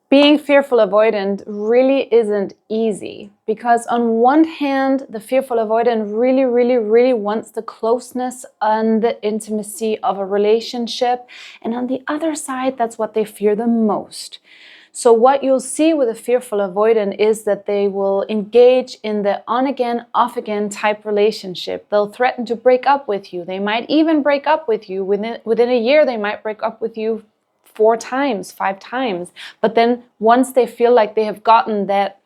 Being fearful avoidant really isn't easy because on one hand, the fearful avoidant really wants the closeness and the intimacy of a relationship. And on the other side, that's what they fear the most. So what you'll see with a fearful avoidant is that they will engage in the on again, off again type relationship. They'll threaten to break up with you. They might even break up with you. Within a year, they might break up with you 4 times, 5 times. But then once they feel like they have gotten that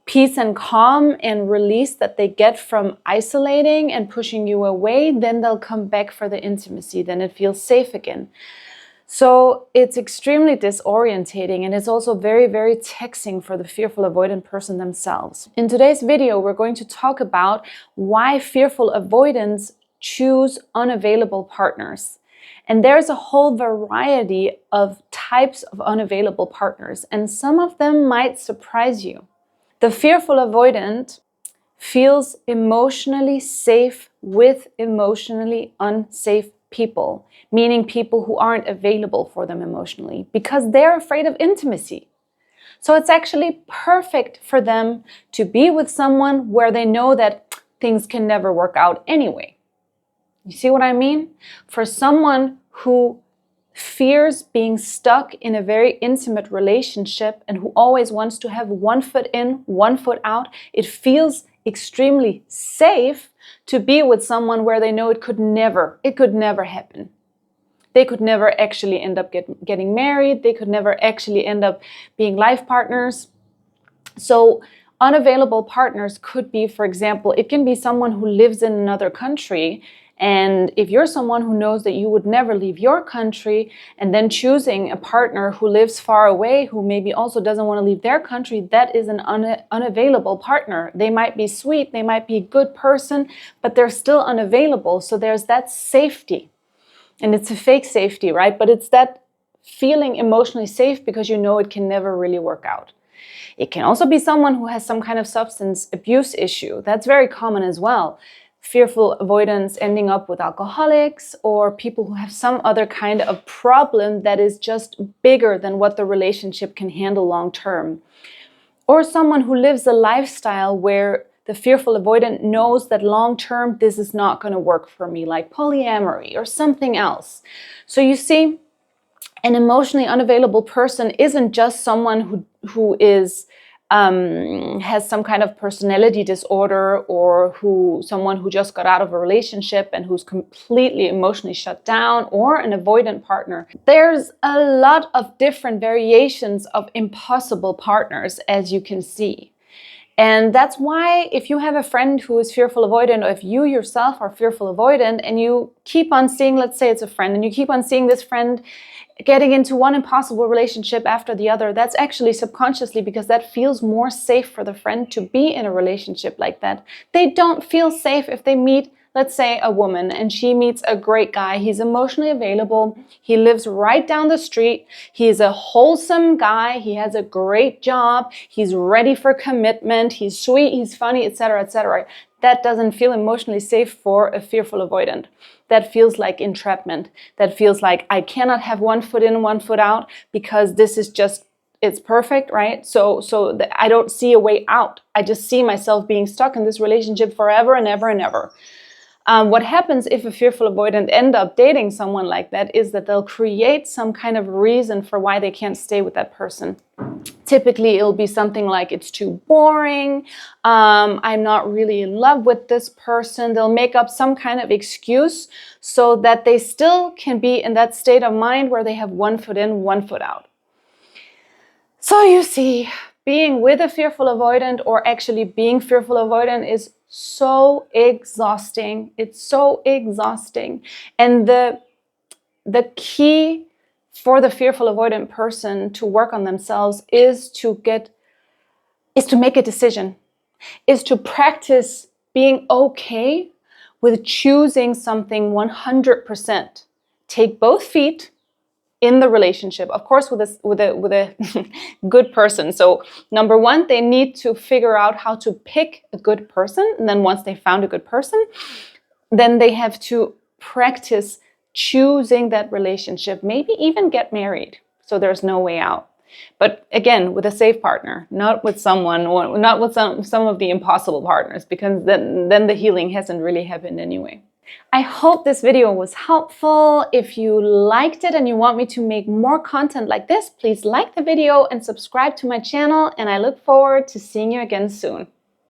peace and calm and release that they get from isolating and pushing you away, then they'll come back for the intimacy. Then it feels safe again. So it's extremely disorientating, and it's also very taxing for the fearful avoidant person themselves. In today's video, we're going to talk about why fearful avoidants choose unavailable partners. And there's a whole variety of types of unavailable partners, and some of them might surprise you. The fearful avoidant feels emotionally safe with emotionally unsafe people, meaning people who aren't available for them emotionally, because they're afraid of intimacy. So it's actually perfect for them to be with someone where they know that things can never work out anyway. You see what I mean? For someone who fears being stuck in a very intimate relationship and who always wants to have one foot in, one foot out, it feels extremely safe to be with someone where they know it could never happen. They could never actually end up getting married. They could never actually end up being life partners. So unavailable partners could be, for example, it can be someone who lives in another country. And if you're someone who knows that you would never leave your country and then choosing a partner who lives far away, who maybe also doesn't want to leave their country, that is an unavailable partner. They might be sweet, they might be a good person, but they're still unavailable. So there's that safety. And it's a fake safety, right? But it's that feeling emotionally safe because you know it can never really work out. It can also be someone who has some kind of substance abuse issue. That's very common as well. Fearful avoidance ending up with alcoholics or people who have some other kind of problem that is just bigger than what the relationship can handle long term. Or someone who lives a lifestyle where the fearful avoidant knows that long term this is not going to work for me, like polyamory or something else. So you see, an emotionally unavailable person isn't just someone who is has some kind of personality disorder or someone who just got out of a relationship and who's completely emotionally shut down, or an avoidant partner. There's a lot of different variations of impossible partners, as you can see. And that's why if you have a friend who is fearful avoidant, or if you yourself are fearful avoidant and you keep on seeing, let's say it's a friend, and you keep on seeing this friend getting into one impossible relationship after the other, that's actually subconsciously because that feels more safe for the friend to be in a relationship like that. They don't feel safe if they meet, let's say, a woman and she meets a great guy. He's emotionally available. He lives right down the street. He's a wholesome guy. He has a great job. He's ready for commitment. He's sweet. He's funny, etc., etc. That doesn't feel emotionally safe for a fearful avoidant. That feels like entrapment. That feels like I cannot have one foot in, one foot out because this is just, it's perfect, right? So I don't see a way out. I just see myself being stuck in this relationship forever and ever and ever. What happens if a fearful avoidant end up dating someone like that is that they'll create some kind of reason for why they can't stay with that person. Typically, it'll be something like, it's too boring, I'm not really in love with this person. They'll make up some kind of excuse so that they still can be in that state of mind where they have one foot in, one foot out. So you see, being with a fearful avoidant, or actually being fearful avoidant, is so exhausting. It's so exhausting. And the key for the fearful avoidant person to work on themselves is to make a decision, is to practice being okay with choosing something 100%. Take both feet in the relationship, of course, with a good person. So number one, they need to figure out how to pick a good person. And then once they found a good person, then they have to practice choosing that relationship, maybe even get married. So there's no way out. But again, with a safe partner, not with someone, or not with some of the impossible partners, because then the healing hasn't really happened anyway. I hope this video was helpful. If you liked it and you want me to make more content like this, please like the video and subscribe to my channel, and I look forward to seeing you again soon.